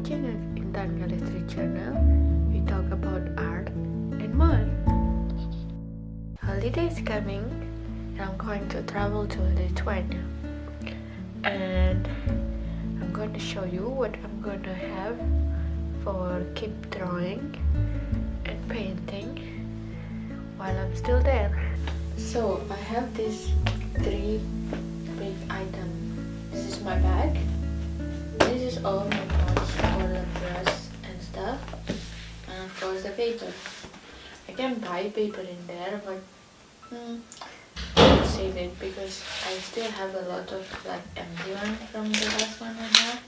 watching an Indian Gallery channel. We talk about art and more. Holiday is coming and I'm going to travel to Lithuania. And I'm going to show you what I'm going to have for keep drawing and painting while I'm still there. So I have these 3 big items. This is my bag. This is all my pots for the brush and stuff, and of course the paper. I can buy paper in there, but I'll save it because I still have a lot of like empty one from the last one I had.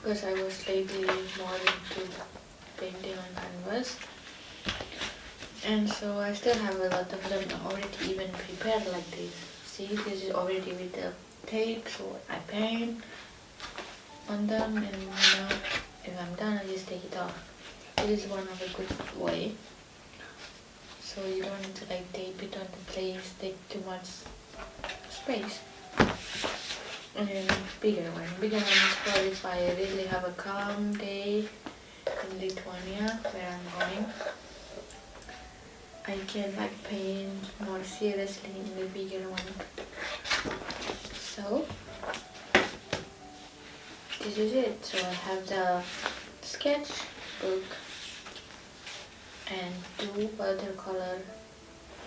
Because I was lately more into painting on canvas, and so I still have a lot of them already even prepared like this. See, this is already with the tape, so I paint on them, and if I'm done I just take it off. This is one of a good way, so you don't need to like tape it on the place, take too much space. And bigger one is for if I really have a calm day in Lithuania where I'm going. I can like paint more seriously in the bigger one. So this is it. So I have the sketch book and 2 watercolor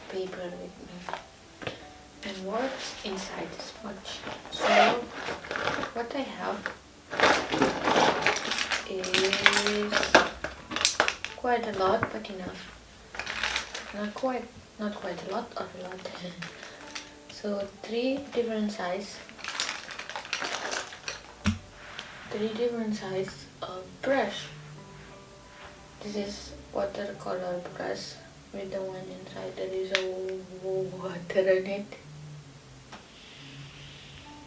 paper with me. And what's inside the smudge? So what I have is quite a lot, but enough. Not quite a lot or a lot. So 3 different size of brush. This is watercolor brush with the one inside there is a water in it.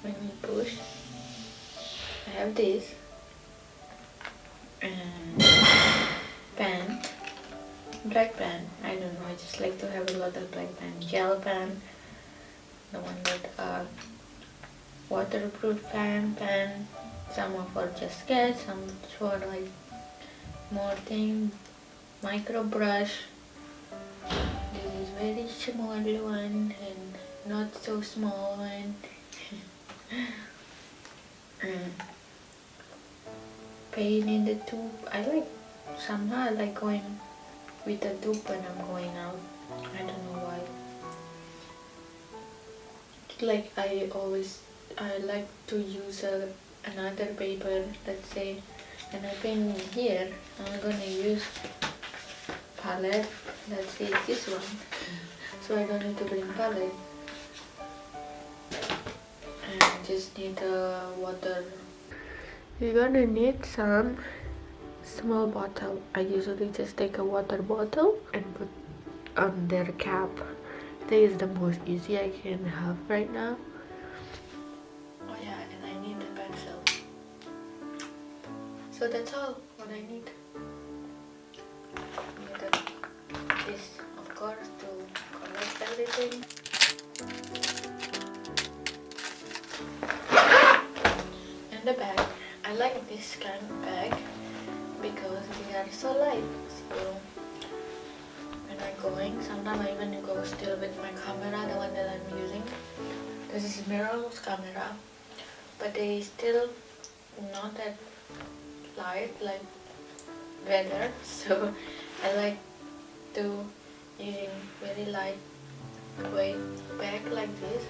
When you push, I have this and pen, black pen. I don't know, I just like to have a lot of black pen. Gel pen, the one that waterproof pen, some are for just sketch, some for like more thing, micro brush. This is very small one and not so small one. Paint in the tube. Somehow I like going with the tube when I'm going out. I don't know why. Like I like to use another paper, let's say, and I paint here. I'm gonna use palette. Let's say this one. So I don't need to bring palette. And just need water. You're gonna need some small bottle. I usually just take a water bottle and put on their cap. This is the most easy I can have right now. Oh yeah, and I need a pencil. So that's all what I need. I need this, of course, to collect everything. And the bag. I like this kind of bag because they are so light. So when I'm going, sometimes I even go still with my camera, the one that I'm using. This is mirrorless camera, but they still not that light like weather. So I like to using very light weight bag like this,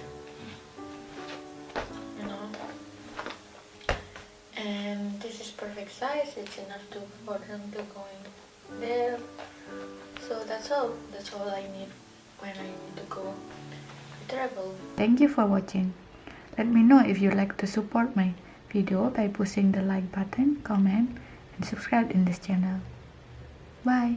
you know. And this is perfect size. It's enough for them to go in there. So that's all I need when I need to go travel. Thank you for watching. Let me know if you like to support my video by pushing the like button, comment and subscribe in this channel. Bye.